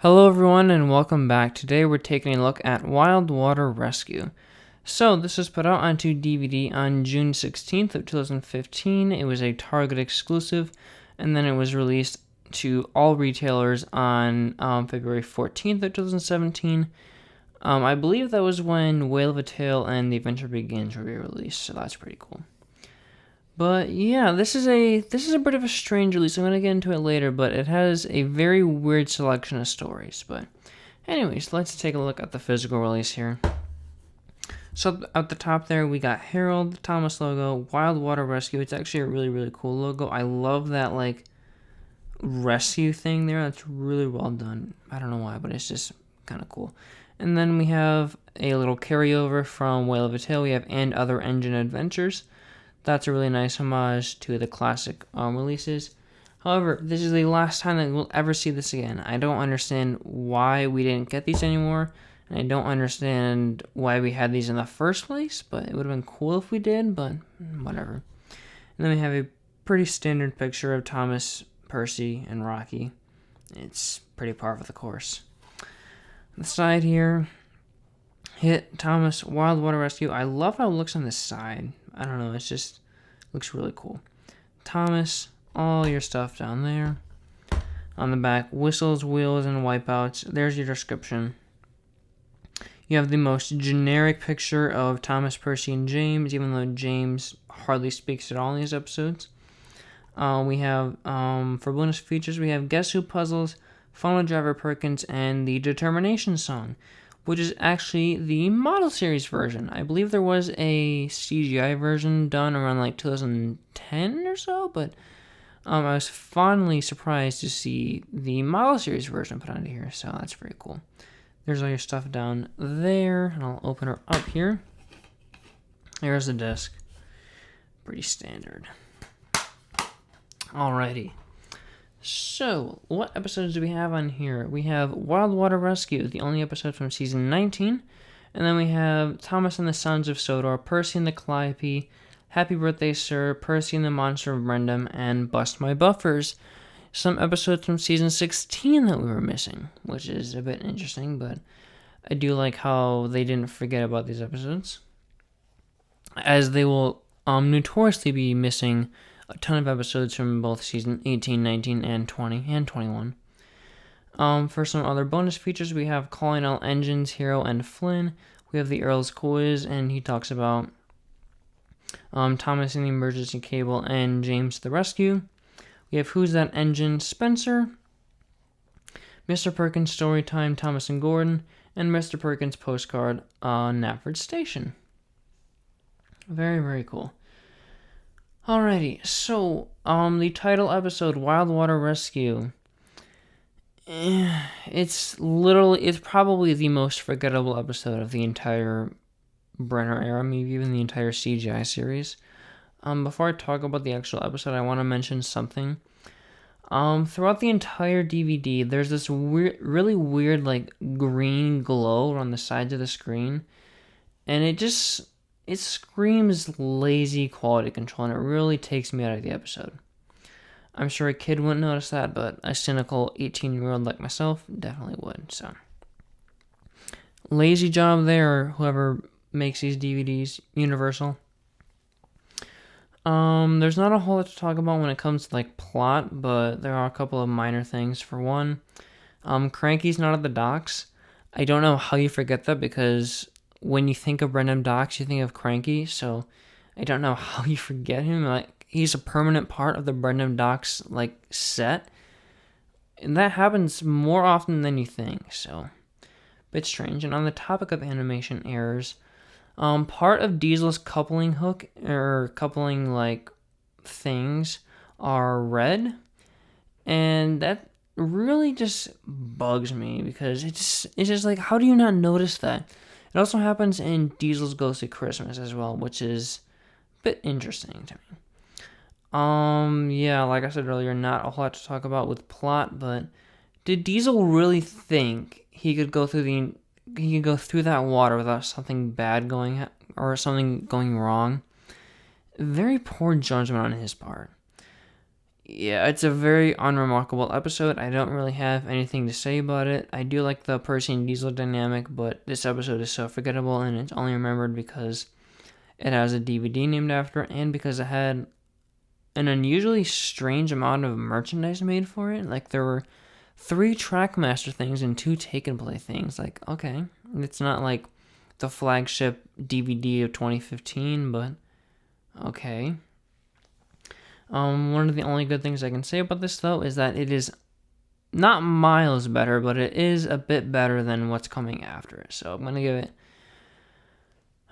Hello everyone and welcome back. Today we're taking a look at Wild Water Rescue. So this was put out onto DVD on June 16th of 2015. It was a Target exclusive, and then it was released to all retailers on February 14th of 2017. I believe that was when Whale of a Tale and The Adventure Begins were released, so that's pretty cool. But yeah, this is a bit of a strange release. I'm going to get into it later, but it has a very weird selection of stories. But anyways, let's take a look at the physical release here. So at the top there, we got Harold, Thomas logo, Wild Water Rescue. It's actually a really, really cool logo. I love that, like, rescue thing there. That's really well done. I don't know why, but it's just kind of cool. And then we have a little carryover from Whale of a Tale. We have And Other Engine Adventures. That's a really nice homage to the classic releases. However, this is the last time that we'll ever see this again. I don't understand why we didn't get these anymore, and I don't understand why we had these in the first place, but it would have been cool if we did, but whatever. And then we have a pretty standard picture of Thomas, Percy, and Rocky. It's pretty par for the course. On the side here, Hit, Thomas, Wild Water Rescue. I love how it looks on the side. I don't know, it just looks really cool. Thomas, all your stuff down there. On the back, whistles, wheels, and wipeouts. There's your description. You have the most generic picture of Thomas, Percy, and James, even though James hardly speaks at all in these episodes. We have, for bonus features, we have Guess Who Puzzles, Funnel Driver Perkins, and the Determination Song, which is actually the model series version. I believe there was a CGI version done around like 2010 or so, but I was fondly surprised to see the model series version put onto here, so that's pretty cool. There's all your stuff down there, and I'll open her up here. There's the disc. Pretty standard. Alrighty. So, what episodes do we have on here? We have Wild Water Rescue, the only episode from season 19. And then we have Thomas and the Sons of Sodor, Percy and the Calliope, Happy Birthday Sir, Percy and the Monster of Brendam, and Bust My Buffers. Some episodes from season 16 that we were missing, which is a bit interesting, but I do like how they didn't forget about these episodes, as they will notoriously be missing a ton of episodes from both season 18, 19, and 20, and 21. For some other bonus features, we have calling all engines, Hero, and Flynn. We have the Earl's quiz, and he talks about Thomas and the emergency cable, and James the rescue. We have Who's That Engine, Spencer. Mr. Perkins story time, Thomas and Gordon, and Mr. Perkins postcard on Knapford Station. Very, very cool. Alrighty, so, the title episode, Wild Water Rescue. It's probably the most forgettable episode of the entire Brenner era, maybe even the entire CGI series. Before I talk about the actual episode, I want to mention something. Throughout the entire DVD, there's this really weird, like, green glow on the sides of the screen, and it screams lazy quality control, and it really takes me out of the episode. I'm sure a kid wouldn't notice that, but a cynical 18-year-old like myself definitely would, so. Lazy job there, whoever makes these DVDs, Universal. There's not a whole lot to talk about when it comes to, like, plot, but there are a couple of minor things. For one, Cranky's not at the docks. I don't know how you forget that, because when you think of Brendam Docks, you think of Cranky, so I don't know how you forget him. Like, he's a permanent part of the Brendam Docks, like, set, and that happens more often than you think, so a bit strange. And on the topic of animation errors, part of Diesel's coupling hook, or coupling, like, things, are red, and that really just bugs me, because it's just like, how do you not notice that? It also happens in Diesel's Ghostly Christmas as well, which is a bit interesting to me. Yeah, like I said earlier, not a whole lot to talk about with plot, but did Diesel really think he could go through that water without something bad going, or something going wrong? Very poor judgment on his part. Yeah, it's a very unremarkable episode. I don't really have anything to say about it. I do like the Percy and Diesel dynamic, but this episode is so forgettable, and it's only remembered because it has a DVD named after it, and because it had an unusually strange amount of merchandise made for it. Like, there were 3 Trackmaster things and 2 Take and Play things. Like, okay, it's not like the flagship DVD of 2015, but okay. One of the only good things I can say about this, though, is that it is not miles better, but it is a bit better than what's coming after it. So I'm going to give it...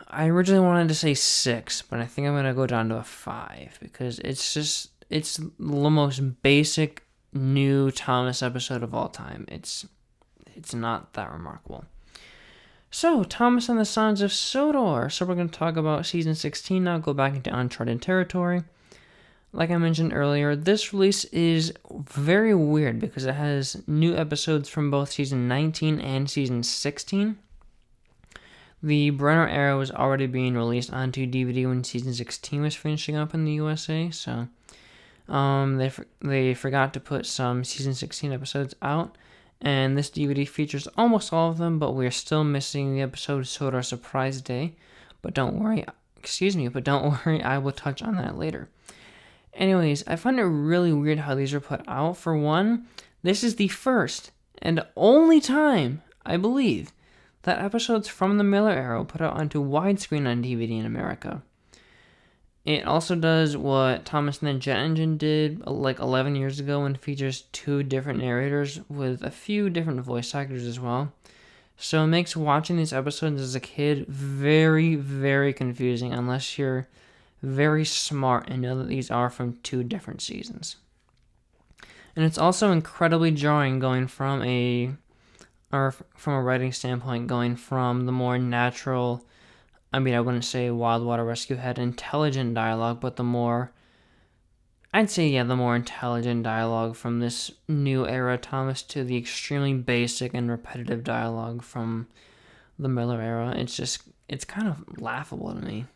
I originally wanted to say 6, but I think I'm going to go down to a 5, because it's the most basic new Thomas episode of all time. It's not that remarkable. So, Thomas and the Sons of Sodor. So we're going to talk about Season 16 now, go back into uncharted territory. Like I mentioned earlier, this release is very weird because it has new episodes from both Season 19 and Season 16. The Brenner era was already being released onto DVD when Season 16 was finishing up in the USA, so they forgot to put some Season 16 episodes out, and this DVD features almost all of them, but we're still missing the episode Sodor Surprise Day. But don't worry, I will touch on that later. Anyways, I find it really weird how these are put out. For one, this is the first and only time, I believe, that episodes from the Miller era were put out onto widescreen on DVD in America. It also does what Thomas and the Jet Engine did like 11 years ago and features 2 different narrators with a few different voice actors as well. So it makes watching these episodes as a kid very, very confusing unless you're very smart and know that these are from 2 different seasons. And it's also incredibly jarring from a writing standpoint, going from the more natural, I wouldn't say Wild Water Rescue had intelligent dialogue, but the more intelligent dialogue from this new era Thomas to the extremely basic and repetitive dialogue from the Miller era. It's kind of laughable to me.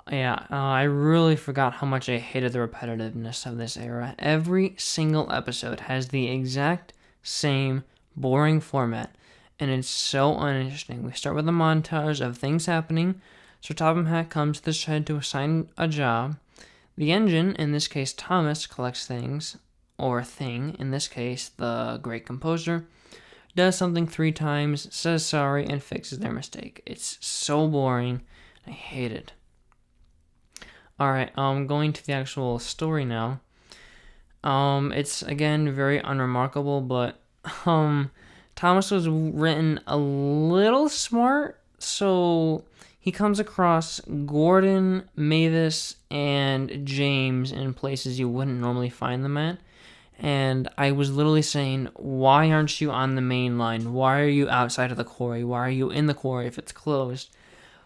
Yeah, I really forgot how much I hated the repetitiveness of this era. Every single episode has the exact same boring format, and it's so uninteresting. We start with a montage of things happening. So Topham Hatt comes to the shed to assign a job. The engine, in this case Thomas, collects things, or a thing, in this case the great composer, does something 3 times, says sorry, and fixes their mistake. It's so boring. I hate it. Alright, going to the actual story now. It's, again, very unremarkable, but, Thomas was written a little smart, so he comes across Gordon, Mavis, and James in places you wouldn't normally find them at, and I was literally saying, why aren't you on the main line? Why are you outside of the quarry? Why are you in the quarry if it's closed?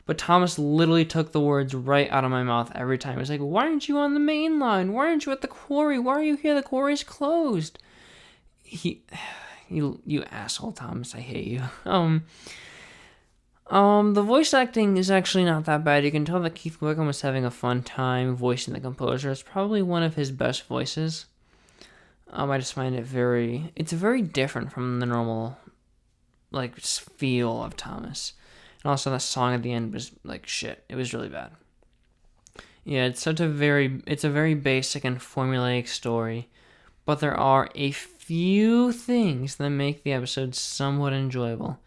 But Thomas literally took the words right out of my mouth every time. He was like, why aren't you on the main line? Why aren't you at the quarry? Why are you here? The quarry's closed. You asshole, Thomas. I hate you. The voice acting is actually not that bad. You can tell that Keith Wickham was having a fun time voicing the composer. It's probably one of his best voices. I just find it's very different from the normal, feel of Thomas. And also that song at the end was shit. It was really bad. Yeah, it's a very basic and formulaic story, but there are a few things that make the episode somewhat enjoyable.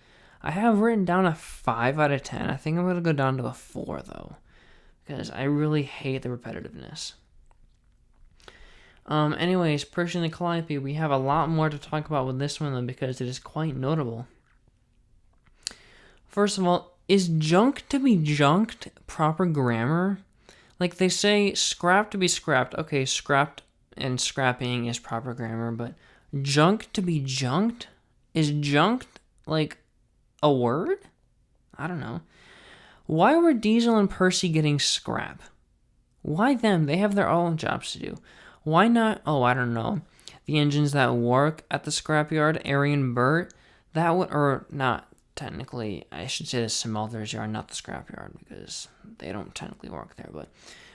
I have written down a 5 out of 10. I think I'm going to go down to a 4, though, because I really hate the repetitiveness. Anyways, Percy and Calliope, we have a lot more to talk about with this one, though, because it is quite notable. First of all, is junk to be junked proper grammar? Like, they say scrap to be scrapped. Okay, scrapped and scrapping is proper grammar, but junk to be junked? Is junked, a word? I don't know. Why were Diesel and Percy getting scrap? Why them? They have their own jobs to do. Why not, I don't know, the engines that work at the scrapyard, Ari and Bert, not technically, I should say the smelter's yard, not the scrapyard, because they don't technically work there, but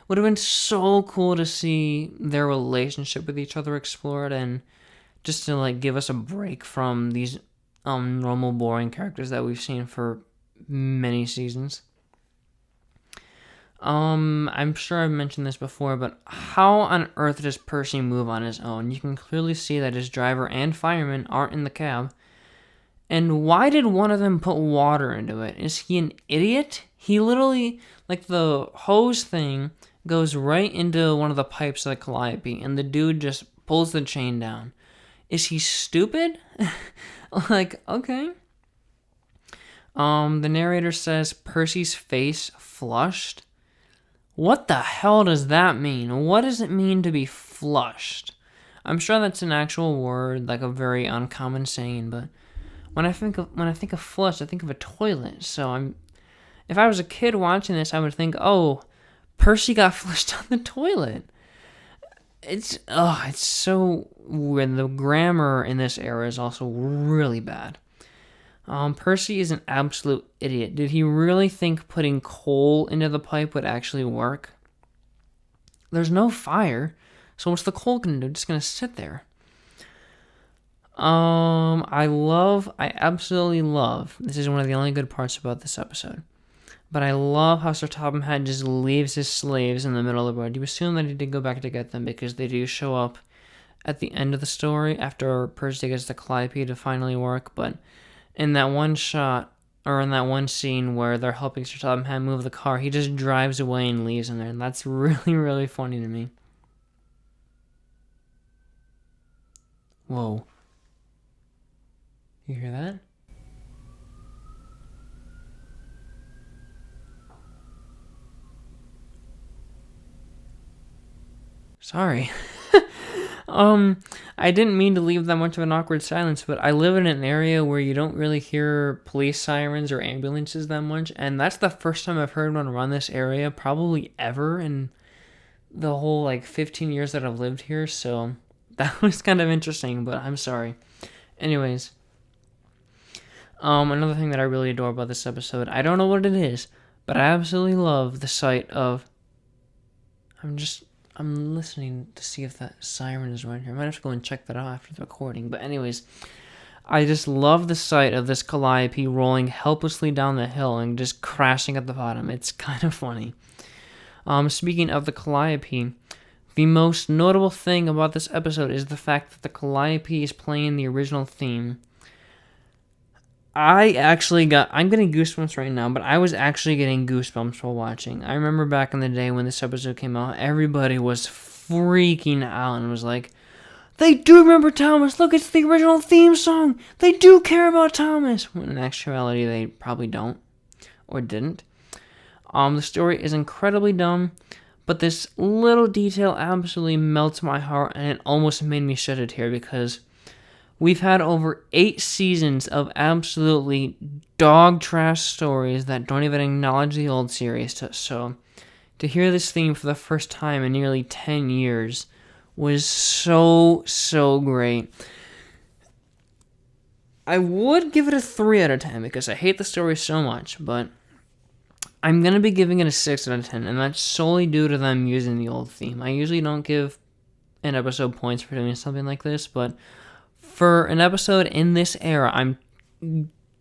Would have been so cool to see their relationship with each other explored, and just to like give us a break from these normal boring characters that we've seen for many seasons. I'm sure I've mentioned this before, but how on earth does Percy move on his own? You can clearly see that his driver and fireman aren't in the cab. And why did one of them put water into it? Is he an idiot? He literally, like, the hose thing goes right into one of the pipes of the Calliope, and the dude just pulls the chain down. Is he stupid? Like, okay. The narrator says Percy's face flushed. What the hell does that mean? What does it mean to be flushed? I'm sure that's an actual word, like a very uncommon saying, but when I think of flush, I think of a toilet. So if I was a kid watching this, I would think, oh, Percy got flushed down the toilet. It's so weird. The grammar in this era is also really bad. Percy is an absolute idiot. Did he really think putting coal into the pipe would actually work? There's no fire, so what's the coal gonna do? It's just gonna sit there. I absolutely love, this is one of the only good parts about this episode, but I love how Sir Topham Hatt just leaves his slaves in the middle of the road. You assume that he did go back to get them because they do show up at the end of the story after Percy gets the Calliope to finally work, but in that one shot, or in that one scene where they're helping Sir Topham Hatt move the car, he just drives away and leaves them there, and that's really, really funny to me. Whoa. You hear that? Sorry. I didn't mean to leave that much of an awkward silence, but I live in an area where you don't really hear police sirens or ambulances that much, and that's the first time I've heard one run this area, probably ever, in the whole, 15 years that I've lived here, so that was kind of interesting, but I'm sorry. Anyways, another thing that I really adore about this episode, I don't know what it is, but I absolutely love the sight of... I'm listening to see if that siren is right here. I might have to go and check that out after the recording. But anyways, I just love the sight of this Calliope rolling helplessly down the hill and just crashing at the bottom. It's kind of funny. Speaking of the Calliope, the most notable thing about this episode is the fact that the Calliope is playing the original theme. I'm getting goosebumps right now, but I was actually getting goosebumps while watching. I remember back in the day when this episode came out, everybody was freaking out and was like, they do remember Thomas! Look, it's the original theme song! They do care about Thomas! When in actuality, they probably don't. Or didn't. The story is incredibly dumb, but this little detail absolutely melts my heart, and it almost made me shed a tear because... we've had over 8 seasons of absolutely dog trash stories that don't even acknowledge the old series. So to hear this theme for the first time in nearly 10 years was so, so great. I would give it a 3 out of 10 because I hate the story so much, but I'm going to be giving it a 6 out of 10, and that's solely due to them using the old theme. I usually don't give an episode points for doing something like this, but for an episode in this era, I'm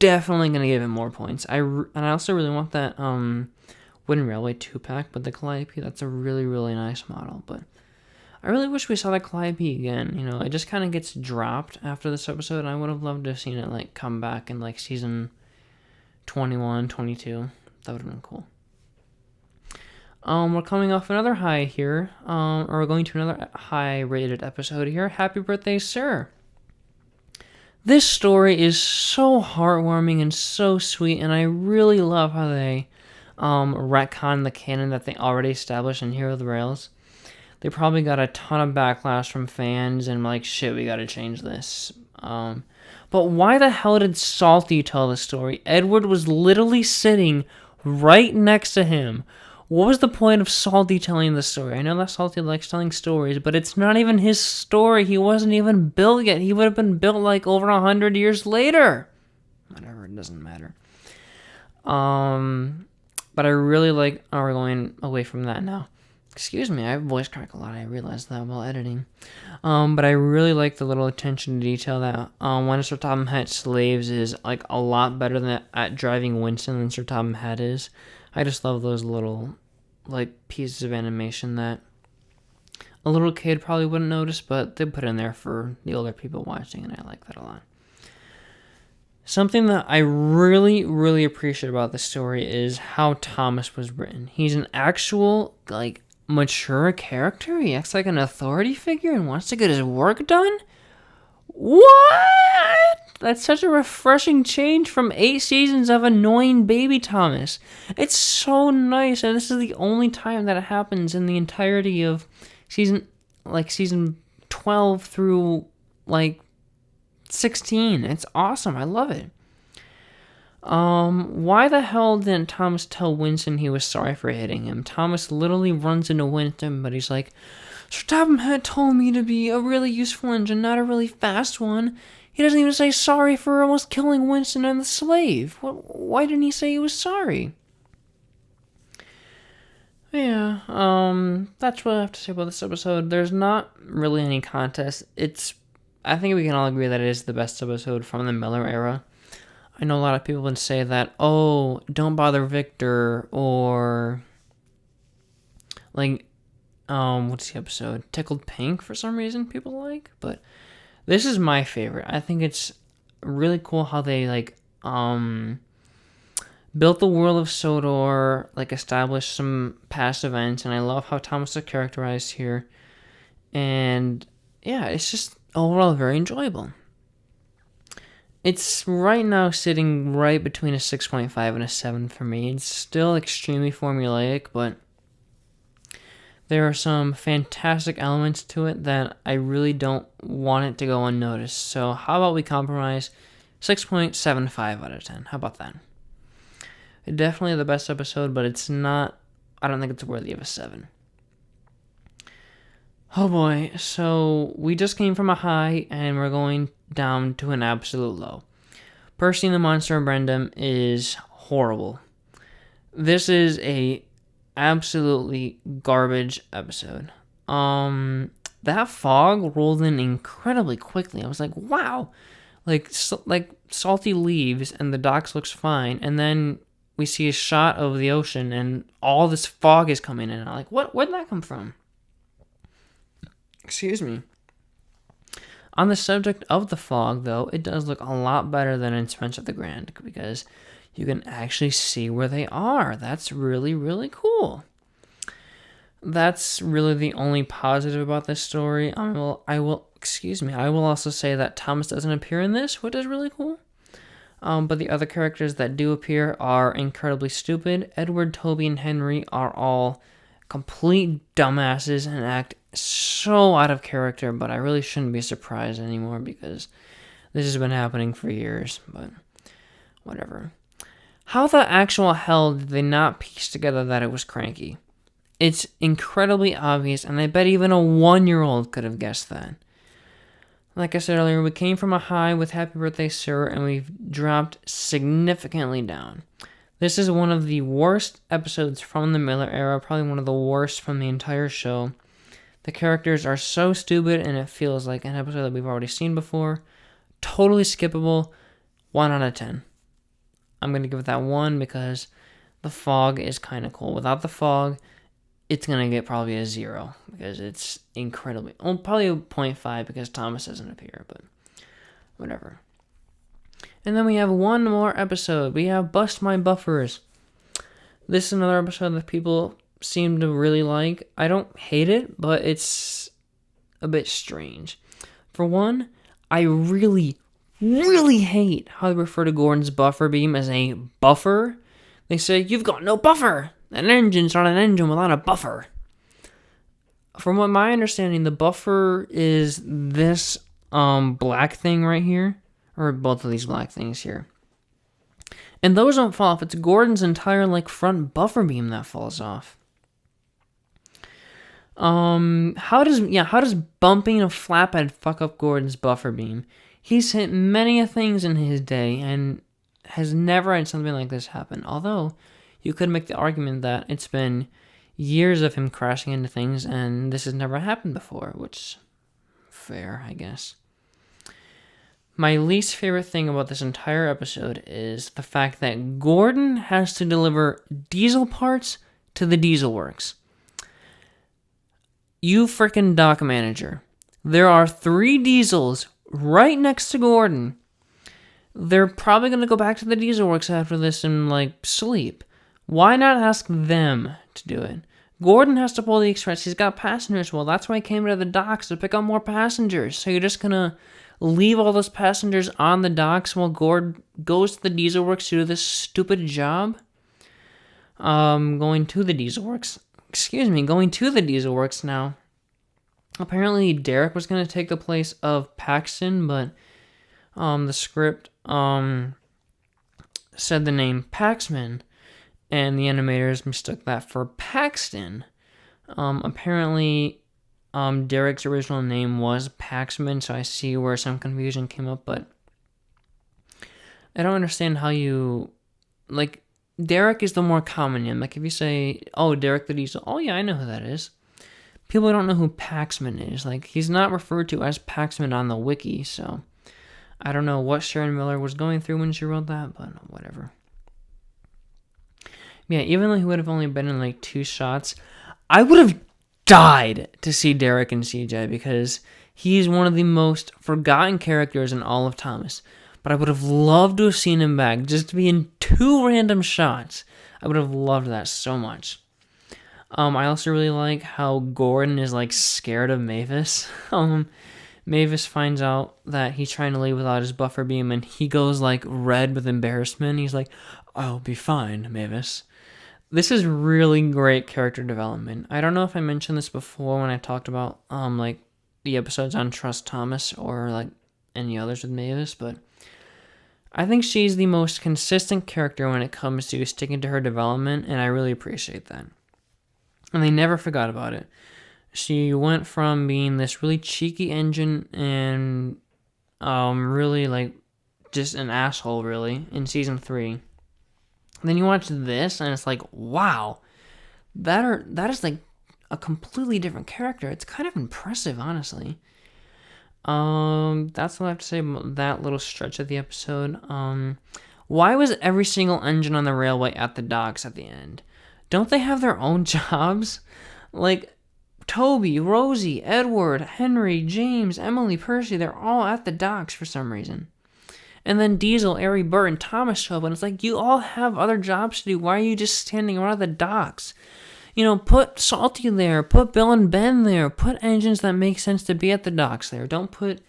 definitely going to give it more points. And I also really want that Wooden Railway 2-pack, but the Calliope, that's a really, really nice model. But I really wish we saw the Calliope again. You know, it just kind of gets dropped after this episode, and I would have loved to have seen it, come back in, season 21, 22. That would have been cool. We're coming off another high here, or we're going to another high-rated episode here. Happy birthday, sir! This story is so heartwarming and so sweet, and I really love how they retcon the canon that they already established in Hero of the Rails. They probably got a ton of backlash from fans and shit, we gotta change this. But why the hell did Salty tell the story? Edward was literally sitting right next to him. What was the point of Salty telling the story? I know that Salty likes telling stories, but it's not even his story. He wasn't even built yet. He would have been built over 100 years later. Whatever, it doesn't matter. But I really like... Oh, we're going away from that now. Excuse me, I voice crack a lot. I realized that while editing. But I really like the little attention to detail that when Sir Topham Hatt slaves is like a lot better than at driving Winston than Sir Topham Hatt is. I just love those little like pieces of animation that a little kid probably wouldn't notice, but they put in there for the older people watching, and I like that a lot. Something that I really, really appreciate about the story is how Thomas was written. He's an actual, like, mature character. He acts like an authority figure and wants to get his work done. What? That's such a refreshing change from 8 seasons of annoying baby Thomas. It's so nice, and this is the only time that it happens in the entirety of season 12 through, 16. It's awesome. I love it. Why the hell didn't Thomas tell Winston he was sorry for hitting him? Thomas literally runs into Winston, but he's like, Sir Topham had told me to be a really useful engine, not a really fast one. He doesn't even say sorry for almost killing Winston and the slave. Why didn't he say he was sorry? Yeah, that's what I have to say about this episode. There's not really any contest. I think we can all agree that it is the best episode from the Miller era. I know a lot of people would say that, oh, don't bother Victor, or, what's the episode? Tickled Pink, for some reason, people like, but this is my favorite. I think it's really cool how they, built the world of Sodor, established some past events, and I love how Thomas is characterized here, and, yeah, it's just overall very enjoyable. It's right now sitting right between a 6.5 and a 7 for me. It's still extremely formulaic, but there are some fantastic elements to it that I really don't want it to go unnoticed. So how about we compromise 6.75 out of 10? How about that? Definitely the best episode, but it's not, I don't think it's worthy of a 7. Oh boy, so we just came from a high and we're going down to an absolute low. Percy and the Monster of Brendam is horrible. This is a absolutely garbage episode. That fog rolled in incredibly quickly. I was like, wow, like salty leaves and the docks looks fine, and then we see a shot of the ocean and all this fog is coming in. I'm like, where'd that come from? Excuse me. On the subject of the fog, though, it does look a lot better than in Spencer the Grand, because you can actually see where they are. That's really, really cool. That's really the only positive about this story. I will also say that Thomas doesn't appear in this, which is really cool. But the other characters that do appear are incredibly stupid. Edward, Toby, and Henry are all complete dumbasses and act so out of character, but I really shouldn't be surprised anymore because this has been happening for years, but whatever. How the actual hell did they not piece together that it was Cranky? It's incredibly obvious, and I bet even a 1-year-old could have guessed that. Like I said earlier, we came from a high with Happy Birthday Sir, and we've dropped significantly down. This is one of the worst episodes from the Miller era, probably one of the worst from the entire show. The characters are so stupid, and it feels like an episode that we've already seen before. Totally skippable. 1 out of 10. I'm going to give it that 1 because the fog is kind of cool. Without the fog, it's going to get probably a 0 because it's incredibly... Well, probably a 0.5 because Thomas doesn't appear, but whatever. And then we have one more episode. We have Bust My Buffers. This is another episode that people seem to really like. I don't hate it, but it's a bit strange. For one, I really, really hate how they refer to Gordon's buffer beam as a buffer. They say, you've got no buffer. An engine's not an engine without a buffer. From what my understanding, the buffer is this black thing right here. Or both of these black things here. And those don't fall off. It's Gordon's entire front buffer beam that falls off. How does bumping a flatbed fuck up Gordon's buffer beam? He's hit many things in his day and has never had something like this happen. Although, you could make the argument that it's been years of him crashing into things, and this has never happened before, which, fair, I guess. My least favorite thing about this entire episode is the fact that Gordon has to deliver diesel parts to the diesel works. You frickin' dock manager. There are 3 diesels right next to Gordon. They're probably going to go back to the diesel works after this and, sleep. Why not ask them to do it? Gordon has to pull the express. He's got passengers. Well, that's why he came to the docks, to pick up more passengers. So you're just going to leave all those passengers on the docks while Gordon goes to the diesel works to do this stupid job? Going to the diesel works now. Apparently Derek was going to take the place of Paxton, but the script said the name Paxman, and the animators mistook that for Paxton. Apparently Derek's original name was Paxman, so I see where some confusion came up, but I don't understand how you, Derek is the more common name. If you say, oh, Derek the Diesel, oh yeah, I know who that is. People don't know who Paxman is. He's not referred to as Paxman on the wiki, so I don't know what Sharon Miller was going through when she wrote that, but whatever. Yeah, even though he would have only been in 2 shots, I would have died to see Derek and CJ because he's one of the most forgotten characters in all of Thomas. But I would have loved to have seen him back just to be in 2 random shots. I would have loved that so much. I also really like how Gordon is scared of Mavis. Mavis finds out that he's trying to leave without his buffer beam, and he goes red with embarrassment. He's like, "I'll be fine, Mavis." This is really great character development. I don't know if I mentioned this before when I talked about the episodes on Trust Thomas or any others with Mavis, but I think she's the most consistent character when it comes to sticking to her development, and I really appreciate that. And they never forgot about it. She went from being this really cheeky engine and really just an asshole really in season 3. And then you watch this and it's wow, that is a completely different character. It's kind of impressive, honestly. That's what I have to say about that little stretch of the episode. Why was every single engine on the railway at the docks at the end? Don't they have their own jobs? Toby, Rosie, Edward, Henry, James, Emily, Percy, they're all at the docks for some reason. And then Diesel, Ari, Bert, and Thomas show up, and it's you all have other jobs to do. Why are you just standing around at the docks? Put Salty there, put Bill and Ben there, put engines that make sense to be at the docks there. Don't put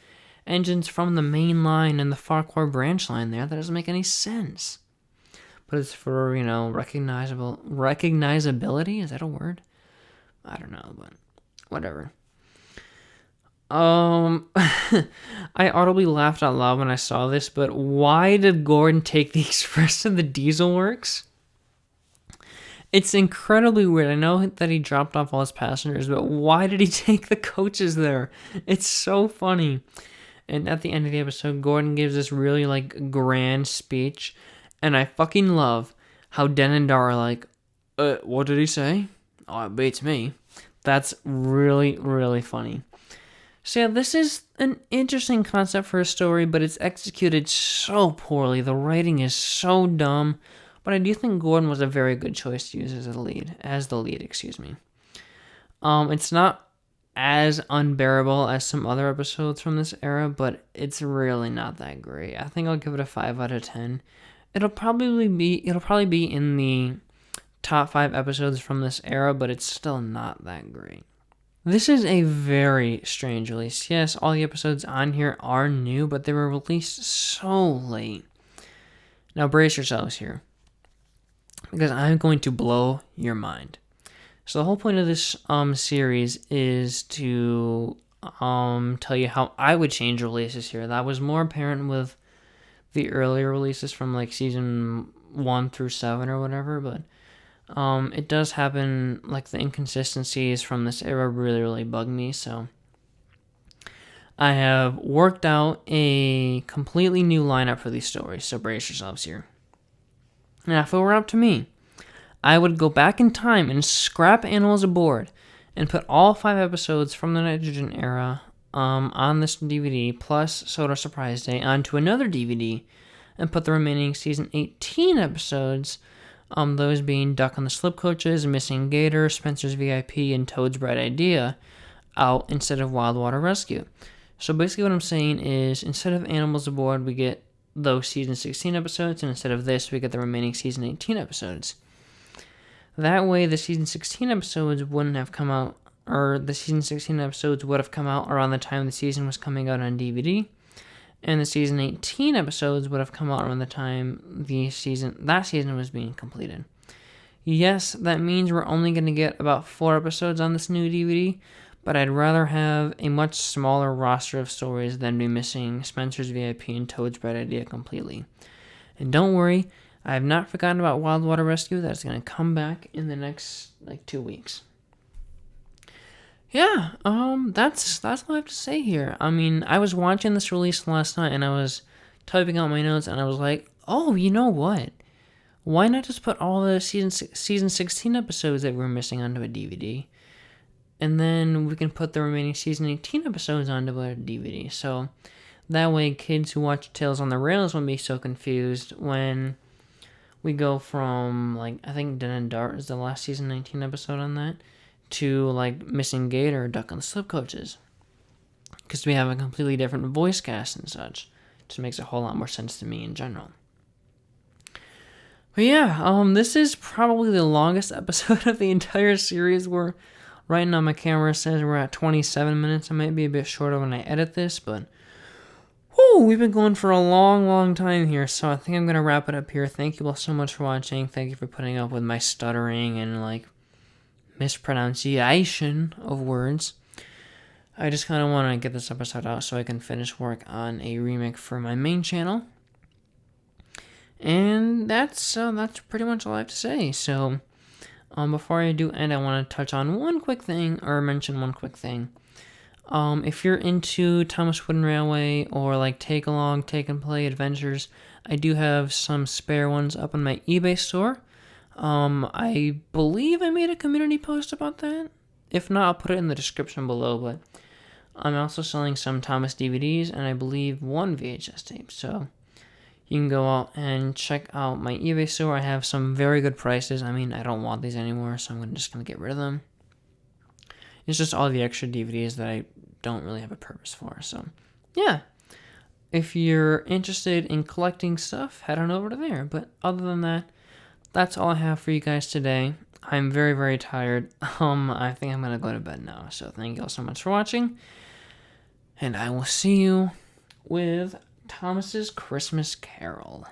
engines from the main line and the Farquhar branch line there. That doesn't make any sense. But it's for, recognizability? Is that a word? I don't know, but whatever. I audibly laughed out loud when I saw this, but why did Gordon take the express to the diesel works? It's incredibly weird. I know that he dropped off all his passengers, but why did he take the coaches there? It's so funny. And at the end of the episode, Gordon gives this really, grand speech, and I fucking love how Den and Dar are what did he say? Oh, it beats me. That's really, really funny. So yeah, this is an interesting concept for a story, but it's executed so poorly. The writing is so dumb. But I do think Gordon was a very good choice to use as the lead. It's not as unbearable as some other episodes from this era, but it's really not that great. I think I'll give it a 5 out of 10. It'll probably be in the top 5 episodes from this era, but it's still not that great. This is a very strange release. Yes, all the episodes on here are new, but they were released so late. Now brace yourselves here, because I'm going to blow your mind. So the whole point of this series is to tell you how I would change releases here. That was more apparent with the earlier releases from season 1 through 7 or whatever, but it does happen, the inconsistencies from this era really, really bug me, so I have worked out a completely new lineup for these stories, so brace yourselves here. Now, if it were up to me, I would go back in time and scrap Animals Aboard and put all 5 episodes from the Nitrogen era on this DVD, plus Sodor Surprise Day, onto another DVD, and put the remaining season 18 episodes, those being Duck on the Slip Coaches, Missing Gator, Spencer's VIP, and Toad's Bright Idea, out instead of Wild Water Rescue. So basically what I'm saying is, instead of Animals Aboard, we get those season 16 episodes, and instead of this, we get the remaining season 18 episodes. That way, the season 16 episodes wouldn't have come out, or the season 16 episodes would have come out around the time the season was coming out on DVD, and the season 18 episodes would have come out around the time that season was being completed. Yes, that means we're only going to get about 4 episodes on this new DVD, but I'd rather have a much smaller roster of stories than be missing Spencer's VIP and Toad's Bright Idea completely. And don't worry, I have not forgotten about Wild Water Rescue. That's going to come back in the next 2 weeks. Yeah, that's all I have to say here. I mean, I was watching this release last night and I was typing out my notes and I was like, oh, you know what? Why not just put all the season 16 episodes that we're missing onto a DVD? And then we can put the remaining season 18 episodes onto a DVD. So that way kids who watch Tales on the Rails won't be so confused when we go from, I think Den and Dart is the last season 19 episode on that, to, Missing Gator or Duck on the Slip Coaches. Because we have a completely different voice cast and such. Just makes a whole lot more sense to me in general. But yeah, this is probably the longest episode of the entire series. We're right now, my camera says we're at 27 minutes. I might be a bit shorter when I edit this, but we've been going for a long, long time here, so I think I'm going to wrap it up here. Thank you all so much for watching. Thank you for putting up with my stuttering and, mispronunciation of words. I just kind of want to get this episode out so I can finish work on a remake for my main channel. And that's pretty much all I have to say. So, before I do end, I want to touch on one quick thing, or mention one quick thing. If you're into Thomas Wooden Railway or take along, take and play adventures, I do have some spare ones up on my eBay store. I believe I made a community post about that. If not, I'll put it in the description below, but I'm also selling some Thomas DVDs and I believe 1 VHS tape. So you can go out and check out my eBay store. I have some very good prices. I mean, I don't want these anymore, so I'm just going to get rid of them. It's just all the extra DVDs that I don't really have a purpose for. So, yeah. If you're interested in collecting stuff, head on over to there. But other than that, that's all I have for you guys today. I'm very, very tired. I think I'm going to go to bed now. So, thank you all so much for watching. And I will see you with Thomas's Christmas Carol.